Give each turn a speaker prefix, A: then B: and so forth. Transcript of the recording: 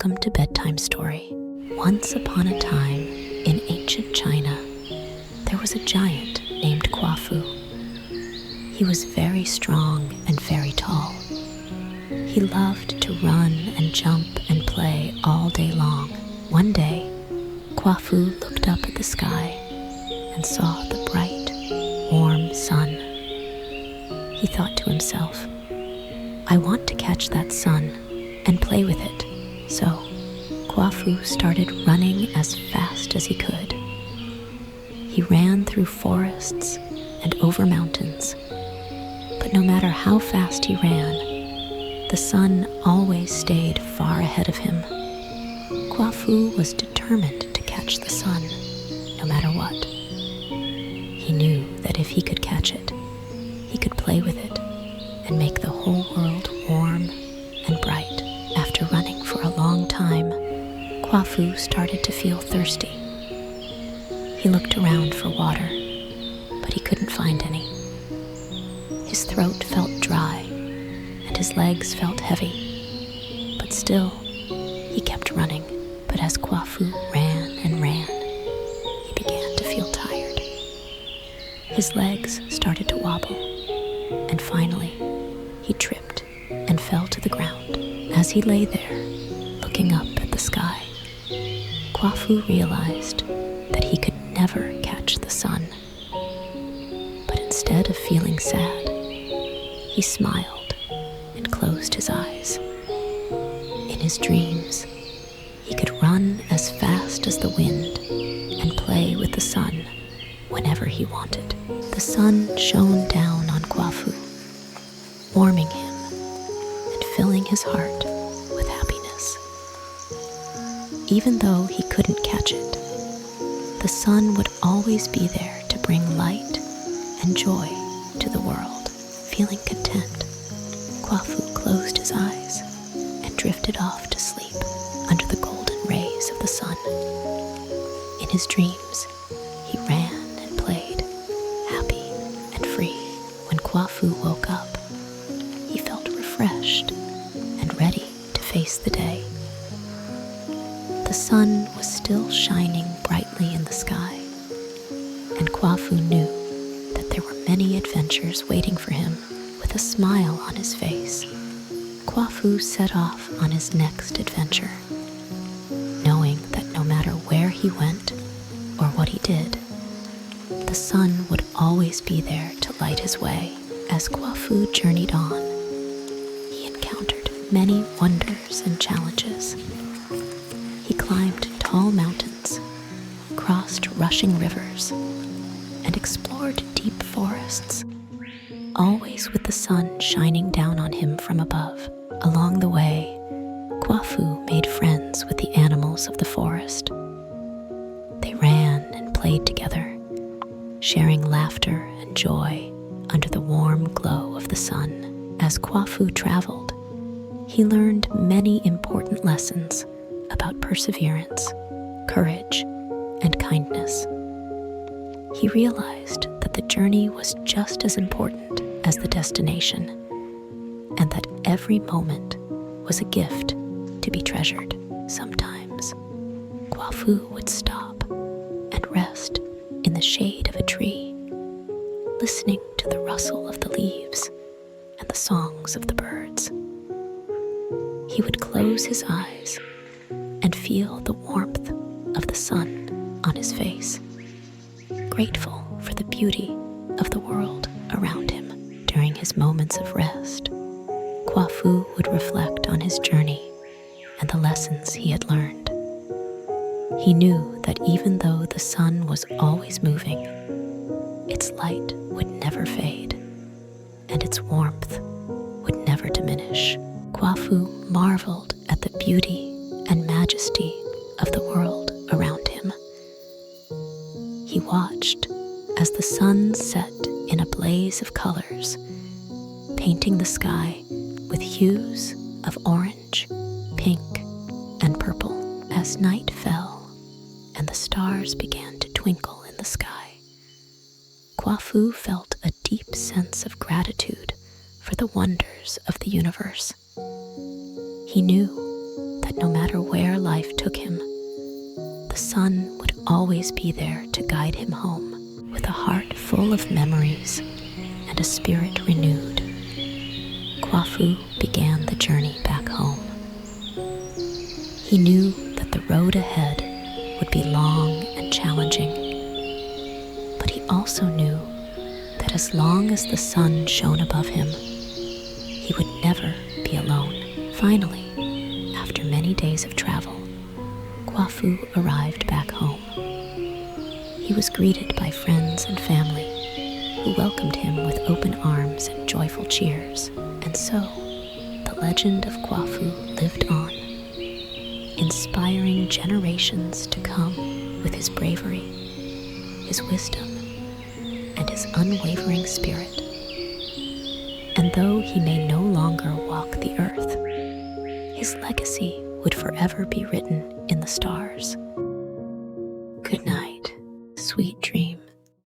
A: welcome to Bedtime Story. Once upon a time, in ancient China, there was a giant named Kuafu. He was very strong and very tall. He loved to run and jump and play all day long. One day, Kuafu looked up at the sky and saw the bright, warm sun. He thought to himself, "I want to catch that sun and play with it." So, Kuafu started running as fast as he could. He ran through forests and over mountains, but no matter how fast he ran, the sun always stayed far ahead of him. Kuafu was determined to catch the sun, no matter what. He knew that if he could catch it, he could play with it and make the whole world warm and bright. After running for a long time, Kuafu started to feel thirsty. He looked around for water, but he couldn't find any. His throat felt dry, and his legs felt heavy. But still, he kept running. But as Kuafu ran and ran, he began to feel tired. His legs started to wobble, and finally, he tripped and fell to the ground. As he lay there, looking up at the sky, Kuafu realized that he could never catch the sun. But instead of feeling sad, he smiled and closed his eyes. In his dreams, he could run as fast as the wind and play with the sun whenever he wanted. The sun shone down on Kuafu, warming him and filling his heart with happiness. Even though he couldn't catch it, the sun would always be there to bring light and joy to the world. Feeling content, Kuafu closed his eyes and drifted off to sleep under the golden rays of the sun. In his dreams, he ran and played, happy and free. When Kuafu woke up, he felt refreshed and ready to face the day. The sun was still shining brightly in the sky, and Kuafu knew that there were many adventures waiting for him. With a smile on his face, Kuafu set off on his next adventure, knowing that no matter where he went or what he did, the sun would always be there to light his way. As Kuafu journeyed on, he encountered many wonders and challenges. He climbed tall mountains, crossed rushing rivers, and explored deep forests, always with the sun shining down on him from above. Along the way, Kuafu made friends with the animals of the forest. They ran and played together, sharing laughter and joy under the warm glow of the sun. As Kuafu traveled, he learned many important lessons about perseverance, courage, and kindness. He realized that the journey was just as important as the destination, and that every moment was a gift to be treasured. Sometimes, Kuafu would stop and rest in the shade of a tree, listening to the rustle of the leaves and the songs of the birds. He would close his eyes and feel the warmth of the sun on his face, grateful for the beauty of the world around him. During his moments of rest, Kuafu would reflect on his journey and the lessons he had learned. He knew that even though the sun was always moving, its light would never fade, and its warmth would never diminish. Kuafu marveled at the beauty and majesty of the world around him. He watched as the sun set in a blaze of colors, painting the sky with hues of orange, pink, and purple. As night fell and the stars began to twinkle in the sky, Kuafu felt a deep sense of gratitude for the wonders of the universe. He knew that no matter where life took him, the sun would always be there to guide him home with a heart full of memories and a spirit renewed. Kuafu began the journey back home. He knew that the road ahead would be long and challenging, but he also knew that as long as the sun shone above him, he would never be alone. Finally, after many days of travel, Kuafu arrived back home. He was greeted by friends and family who welcomed him with open arms and joyful cheers. And so, the legend of Kuafu lived on, inspiring generations to come with his bravery, his wisdom, and his unwavering spirit. And though he may no longer walk the earth, his legacy would forever be written in the stars. Good night, sweet dreams.